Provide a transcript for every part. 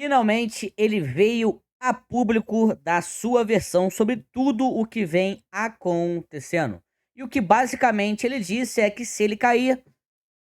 Finalmente, ele veio a público dar sua versão sobre tudo o que vem acontecendo. E o que basicamente ele disse é que se ele cair,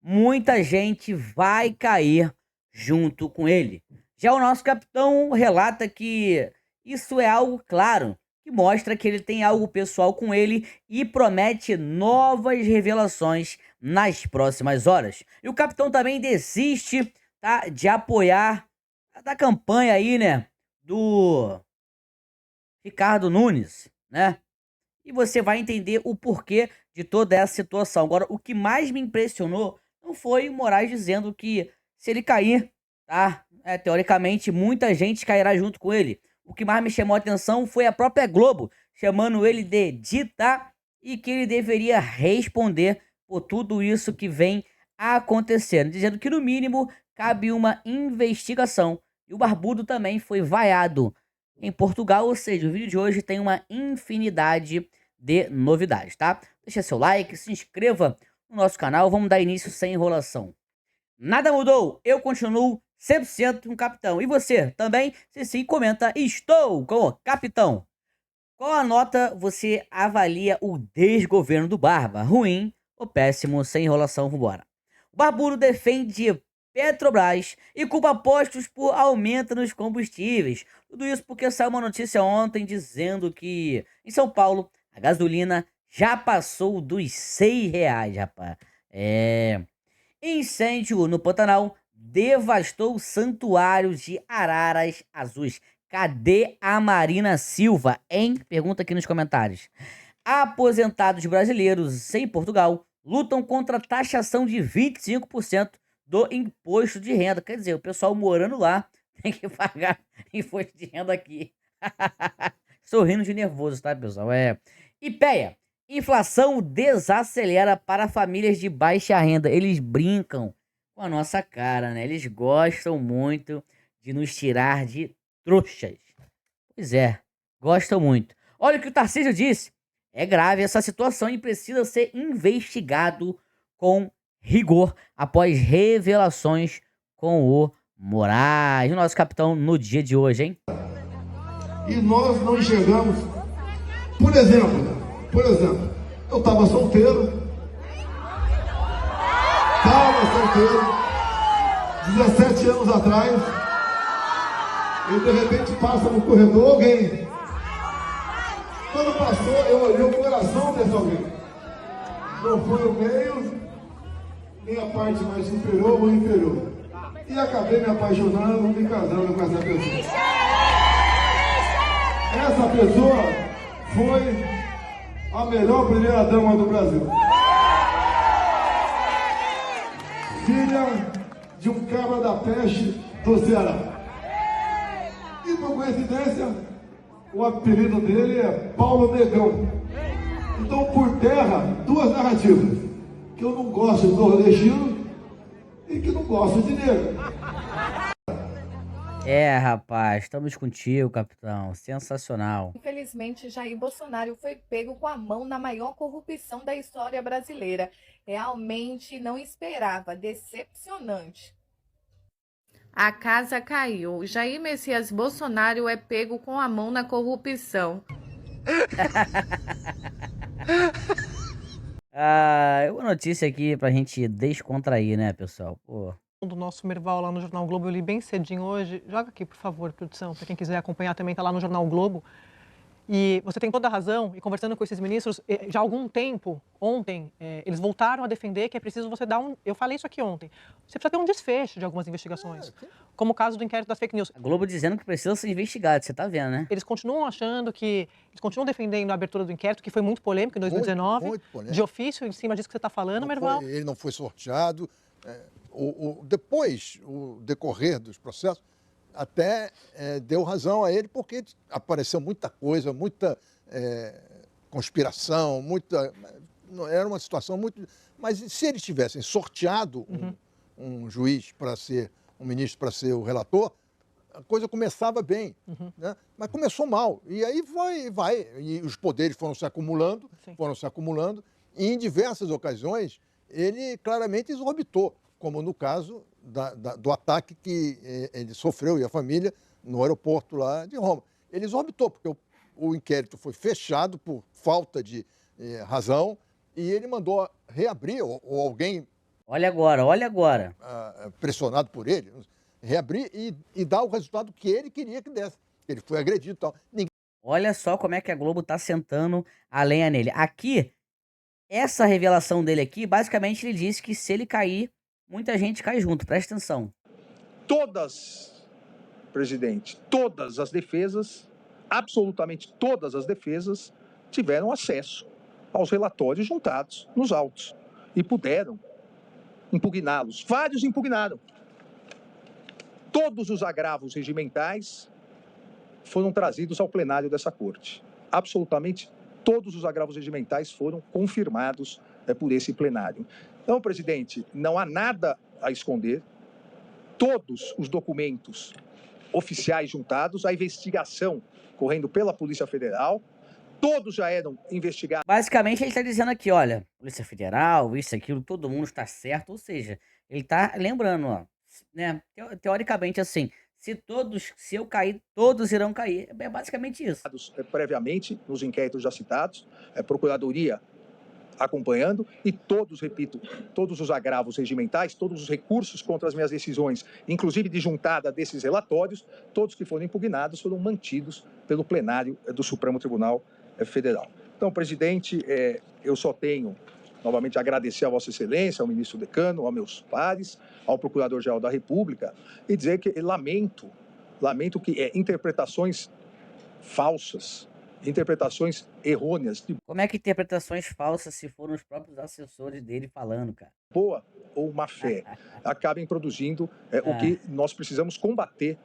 muita gente vai cair junto com ele. Já o nosso capitão relata que isso é algo claro, que mostra que ele tem algo pessoal com ele e promete novas revelações nas próximas horas. E o capitão também desiste, tá, de apoiar da campanha aí, né, do Ricardo Nunes, né? E você vai entender o porquê de toda essa situação. Agora, o que mais me impressionou não foi o Moraes dizendo que se ele cair, tá? Teoricamente, muita gente cairá junto com ele. O que mais me chamou a atenção foi a própria Globo chamando ele de Dita e que ele deveria responder por tudo isso que vem acontecendo, dizendo que no mínimo cabe uma investigação. E o Barbudo também foi vaiado em Portugal, ou seja, o vídeo de hoje tem uma infinidade de novidades, tá? Deixa seu like, se inscreva no nosso canal, vamos dar início sem enrolação. Nada mudou, eu continuo 100% um capitão. E você também? Se sim, comenta, estou com o capitão. Qual a nota você avalia o desgoverno do Barba? Ruim ou péssimo? Sem enrolação, vambora. O Barbudo defende Petrobras e culpa postos por aumento nos combustíveis. Tudo isso porque saiu uma notícia ontem dizendo que em São Paulo a gasolina já passou dos R$ 6, rapaz. Incêndio no Pantanal devastou o santuário de araras azuis. Cadê a Marina Silva, hein? Pergunta aqui nos comentários. Aposentados brasileiros em Portugal lutam contra a taxação de 25% do imposto de renda. Quer dizer, o pessoal morando lá tem que pagar imposto de renda aqui. Estou rindo de nervoso, tá, pessoal? IPEA. Inflação desacelera para famílias de baixa renda. Eles brincam com a nossa cara, né? Eles gostam muito de nos tirar de trouxas. Pois é, gostam muito. Olha o que o Tarcísio disse. É grave essa situação e precisa ser investigado com rigor após revelações com o Moraes. O nosso capitão no dia de hoje, hein? E nós não enxergamos. Por exemplo, eu estava solteiro, 17 anos atrás, e de repente passa no corredor alguém. Quando passou, eu olhei o coração desse alguém. Não foi o meio, nem a parte mais superior ou inferior. E acabei me apaixonando, me casando com essa pessoa. Essa pessoa foi a melhor primeira dama do Brasil. Filha de um cabra da peste do Ceará. E por coincidência, o apelido dele é Paulo Negão. Então, por terra, duas narrativas. Que eu não gosto de nordestino e que não gosto de negro. Rapaz, estamos contigo, capitão. Sensacional. Infelizmente, Jair Bolsonaro foi pego com a mão na maior corrupção da história brasileira. Realmente não esperava, decepcionante. A casa caiu. Jair Messias Bolsonaro é pego com a mão na corrupção. Uma notícia aqui pra gente descontrair, né, pessoal? Pô. Do nosso Merval lá no Jornal Globo, eu li bem cedinho hoje. Joga aqui, por favor, produção, para quem quiser acompanhar também, tá lá no Jornal Globo. E você tem toda a razão, e conversando com esses ministros, já há algum tempo, ontem, eles voltaram a defender que é preciso você dar um... Eu falei isso aqui ontem. Você precisa ter um desfecho de algumas investigações, como o caso do inquérito das fake news. A Globo dizendo que precisa ser investigado, você tá vendo, né? Eles continuam achando que... Eles continuam defendendo a abertura do inquérito, que foi muito polêmico em 2019, muito polêmico. De ofício, em cima disso que você está falando, Merval. Ele não foi sorteado. Depois, o decorrer dos processos, até deu razão a ele, porque apareceu muita coisa, muita conspiração, era uma situação muito... Mas se eles tivessem sorteado um juiz para ser, um ministro para ser o relator, a coisa começava bem, né? Mas começou mal. E aí e os poderes foram se acumulando, e em diversas ocasiões ele claramente exorbitou, como no caso do ataque que ele sofreu e a família no aeroporto lá de Roma. Ele exorbitou, porque o inquérito foi fechado por falta de razão e ele mandou reabrir, ou alguém... Olha agora, olha agora. Pressionado por ele, reabrir e dar o resultado que ele queria que desse. Ele foi agredido e tal. Olha só como é que a Globo tá sentando a lenha nele. Aqui, essa revelação dele aqui, basicamente ele disse que se ele cair, muita gente cai junto. Presta atenção. Todas, presidente, todas as defesas, absolutamente todas as defesas, tiveram acesso aos relatórios juntados nos autos e puderam impugná-los. Vários impugnaram. Todos os agravos regimentais foram trazidos ao plenário dessa corte. Absolutamente todos os agravos regimentais foram confirmados por esse plenário. Então, presidente, não há nada a esconder. Todos os documentos oficiais juntados, a investigação correndo pela Polícia Federal, todos já eram investigados. Basicamente ele está dizendo aqui, olha, Polícia Federal, isso, aquilo, todo mundo está certo. Ou seja, ele está lembrando, ó, né, teoricamente assim, se eu cair, todos irão cair. É basicamente isso. Previamente, nos inquéritos já citados, Procuradoria acompanhando e todos, repito, todos os agravos regimentais, todos os recursos contra as minhas decisões, inclusive de juntada desses relatórios, todos que foram impugnados foram mantidos pelo plenário do Supremo Tribunal Federal. Então, presidente, eu só tenho novamente agradecer a Vossa Excelência, ao ministro Decano, aos meus pares, ao Procurador-Geral da República e dizer que lamento que interpretações falsas, interpretações errôneas. Como é que interpretações falsas, se foram os próprios assessores dele falando, cara? Boa ou má fé, acabem produzindo o que nós precisamos combater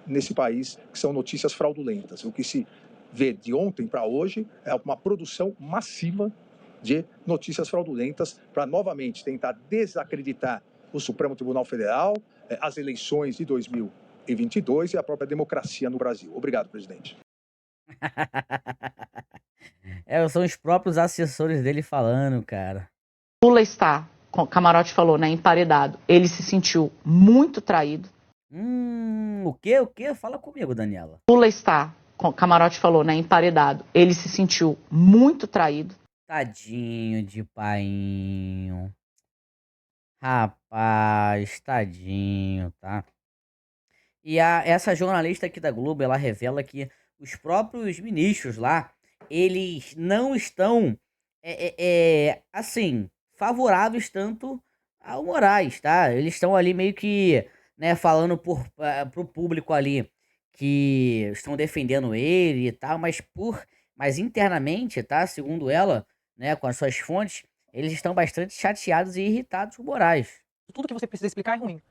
nesse país, que são notícias fraudulentas. O que se vê de ontem para hoje é uma produção massiva de notícias fraudulentas para novamente tentar desacreditar o Supremo Tribunal Federal, as eleições de 2022 e a própria democracia no Brasil. Obrigado, presidente. São os próprios assessores dele falando, cara. Lula está, como o Camarote falou, né, emparedado. Ele se sentiu muito traído. O quê? O quê? Fala comigo, Daniela. Lula está, como o Camarote falou, né, emparedado. Ele se sentiu muito traído. Tadinho de painho. Rapaz, tadinho, tá? E essa jornalista aqui da Globo, ela revela que os próprios ministros lá, eles não estão, assim, favoráveis tanto ao Moraes, tá? Eles estão ali meio que, né, falando pro público ali que estão defendendo ele e tal, mas internamente, tá? Segundo ela, né, com as suas fontes, eles estão bastante chateados e irritados com o Moraes. Tudo que você precisa explicar é ruim.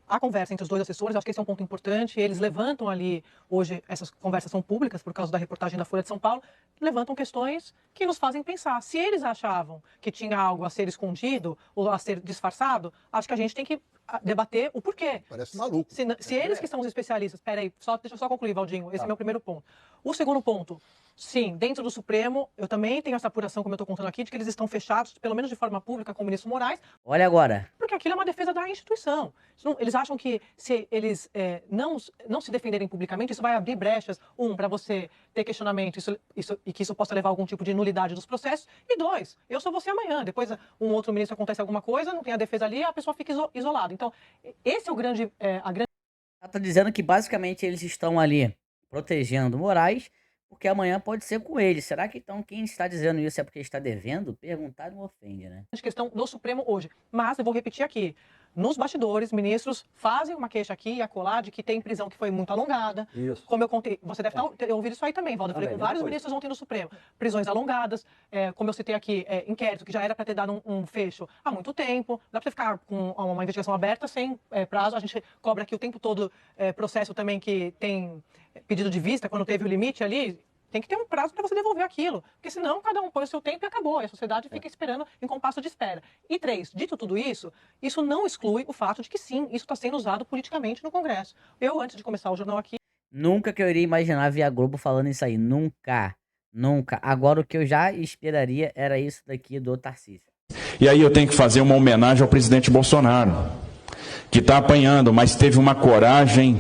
A conversa entre os dois assessores, eu acho que esse é um ponto importante. Eles levantam ali, hoje essas conversas são públicas por causa da reportagem da Folha de São Paulo, levantam questões que nos fazem pensar. Se eles achavam que tinha algo a ser escondido ou a ser disfarçado, acho que a gente tem que debater o porquê. Parece maluco. Se eles que são os especialistas... Peraí, deixa eu só concluir, Valdinho. Esse é meu primeiro ponto. O segundo ponto, sim, dentro do Supremo, eu também tenho essa apuração, como eu estou contando aqui, de que eles estão fechados, pelo menos de forma pública, com o ministro Moraes. Olha agora. Porque aquilo é uma defesa da instituição. Eles acham que se eles não se defenderem publicamente, isso vai abrir brechas, para você ter questionamento e que isso possa levar a algum tipo de nulidade dos processos, e dois, eu sou você amanhã, depois um outro ministro acontece alguma coisa, não tem a defesa ali, a pessoa fica isolada. Então, esse é o grande... Ela está dizendo que basicamente eles estão ali protegendo o Moraes, porque amanhã pode ser com ele. Será que então quem está dizendo isso é porque está devendo? Perguntar não ofende, né? Questão do Supremo hoje. Mas eu vou repetir aqui. Nos bastidores, ministros fazem uma queixa aqui e acolá de que tem prisão que foi muito alongada. Isso. Como eu contei, você deve ter ouvido isso aí também, Valdo. Eu falei com vários ministros ontem no Supremo. Prisões alongadas, como eu citei aqui, inquérito que já era para ter dado um fecho há muito tempo. Dá para você ficar com uma investigação aberta sem prazo. A gente cobra aqui o tempo todo processo também que tem pedido de vista, quando teve o limite ali. Tem que ter um prazo para você devolver aquilo, porque senão cada um põe o seu tempo e acabou, e a sociedade fica esperando em compasso de espera. E três, dito tudo isso, isso não exclui o fato de que sim, isso está sendo usado politicamente no Congresso. Eu, antes de começar o jornal aqui... Nunca que eu iria imaginar ver a Globo falando isso aí, nunca, nunca. Agora o que eu já esperaria era isso daqui do Tarcísio. E aí eu tenho que fazer uma homenagem ao presidente Bolsonaro. que está apanhando, mas teve uma coragem,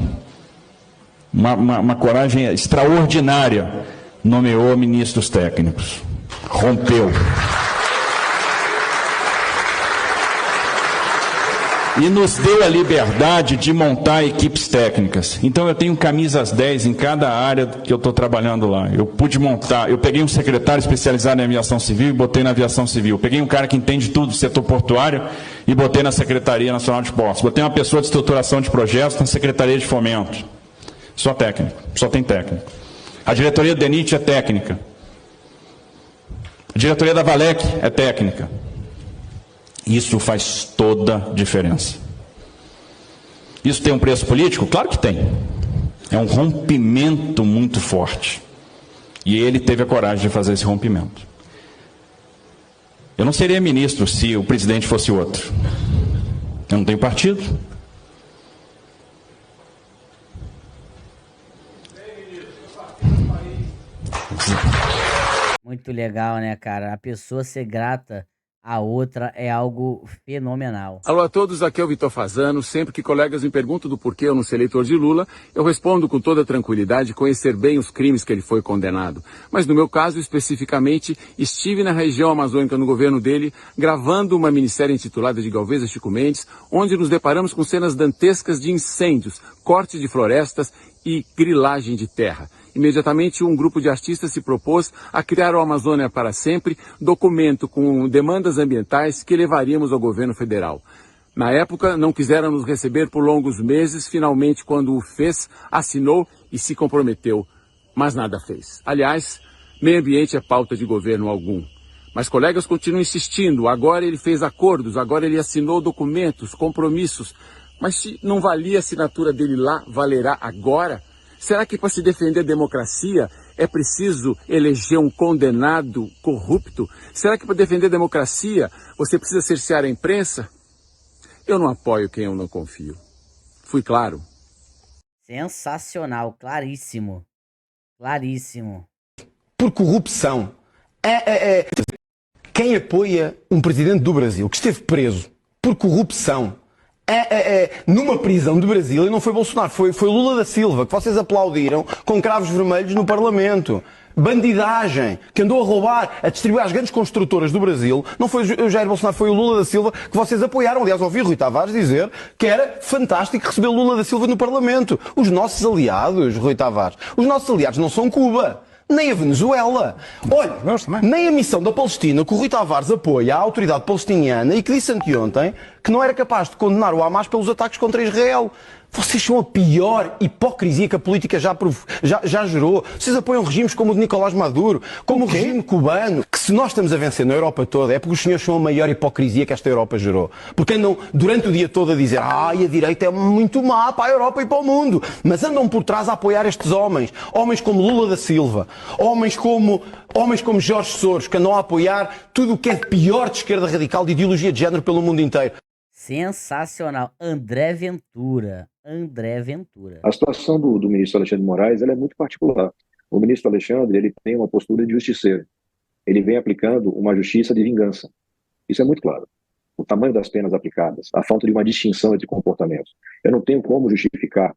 uma coragem extraordinária, nomeou ministros técnicos. Rompeu. E nos deu a liberdade de montar equipes técnicas. Então eu tenho camisas 10 em cada área que eu estou trabalhando lá. Eu pude montar, eu peguei um secretário especializado em aviação civil e botei na aviação civil. Peguei um cara que entende tudo do setor portuário e botei na Secretaria Nacional de Portos. Botei uma pessoa de estruturação de projetos na Secretaria de Fomento. Só técnico, só tem técnico. A diretoria do DENIT é técnica. A diretoria da Valec é técnica. Isso faz toda a diferença. Isso tem um preço político? Claro que tem. É um rompimento muito forte. E ele teve a coragem de fazer esse rompimento. Eu não seria ministro se o presidente fosse outro. Eu não tenho partido. Muito legal, né, cara? A pessoa ser grata a outra é algo fenomenal. Alô a todos, aqui é o Vitor Fazano. Sempre que colegas me perguntam do porquê eu não ser eleitor de Lula, eu respondo com toda tranquilidade, conhecer bem os crimes que ele foi condenado. Mas no meu caso, especificamente, estive na região amazônica no governo dele, gravando uma minissérie intitulada De Galvez a Chico Mendes, onde nos deparamos com cenas dantescas de incêndios, corte de florestas e grilagem de terra. Imediatamente, um grupo de artistas se propôs a criar o Amazônia para Sempre, documento com demandas ambientais que levaríamos ao governo federal. Na época, não quiseram nos receber por longos meses, finalmente, quando o fez, assinou e se comprometeu, mas nada fez. Aliás, meio ambiente é pauta de governo algum. Mas colegas continuam insistindo, agora ele fez acordos, agora ele assinou documentos, compromissos. Mas se não valia a assinatura dele lá, valerá agora? Será que para se defender a democracia é preciso eleger um condenado corrupto? Será que para defender a democracia você precisa cercear a imprensa? Eu não apoio quem eu não confio. Fui claro. Sensacional, claríssimo. Claríssimo. Por corrupção. Quem apoia um presidente do Brasil que esteve preso por corrupção numa prisão do Brasil, e não foi Bolsonaro, foi Lula da Silva, que vocês aplaudiram com cravos vermelhos no Parlamento. Bandidagem, que andou a roubar, a distribuir às grandes construtoras do Brasil. Não foi o Jair Bolsonaro, foi o Lula da Silva que vocês apoiaram. Aliás, ouvi Rui Tavares dizer que era fantástico receber Lula da Silva no Parlamento. Os nossos aliados, Rui Tavares, os nossos aliados não são Cuba, nem a Venezuela. Olha, nem a missão da Palestina, que o Rui Tavares apoia a autoridade palestiniana e que disse anteontem que não era capaz de condenar o Hamas pelos ataques contra Israel. Vocês são a pior hipocrisia que a política já gerou. Vocês apoiam regimes como o de Nicolás Maduro, como o regime cubano, que se nós estamos a vencer na Europa toda é porque os senhores são a maior hipocrisia que esta Europa gerou. Porque andam durante o dia todo a dizer a direita é muito má para a Europa e para o mundo. Mas andam por trás a apoiar estes homens. Homens como Lula da Silva, homens como Jorge Soros, que andam a apoiar tudo o que é de pior de esquerda radical, de ideologia de género pelo mundo inteiro. Sensacional. André Ventura. André Ventura. A situação do ministro Alexandre de Moraes ela é muito particular. O ministro Alexandre ele tem uma postura de justiceiro. Ele vem aplicando uma justiça de vingança. Isso é muito claro. O tamanho das penas aplicadas, a falta de uma distinção entre comportamentos. Eu não tenho como justificar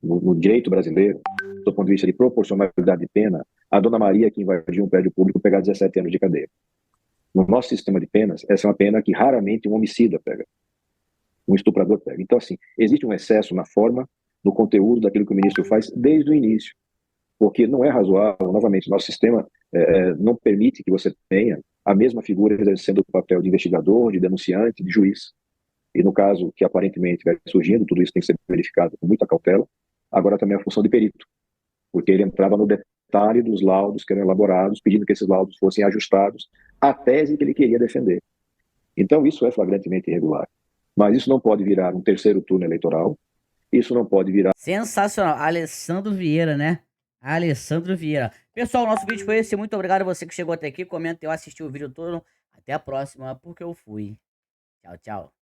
no direito brasileiro, do ponto de vista de proporcionalidade de pena, a dona Maria que invadiu um prédio público pegar 17 anos de cadeia. No nosso sistema de penas, essa é uma pena que raramente um homicida pega. Um estuprador pega. Então, assim, existe um excesso na forma, no conteúdo daquilo que o ministro faz desde o início. Porque não é razoável, novamente, nosso sistema não permite que você tenha a mesma figura exercendo o papel de investigador, de denunciante, de juiz. E no caso que aparentemente vai surgindo, tudo isso tem que ser verificado com muita cautela, agora também a função de perito. Porque ele entrava no detalhe dos laudos que eram elaborados, pedindo que esses laudos fossem ajustados à tese que ele queria defender. Então, isso é flagrantemente irregular. Mas isso não pode virar um terceiro turno eleitoral. Isso não pode virar... Sensacional. Alessandro Vieira, né? Alessandro Vieira. Pessoal, nosso vídeo foi esse. Muito obrigado a você que chegou até aqui. Comenta, eu assisti o vídeo todo. Até a próxima, porque eu fui. Tchau, tchau.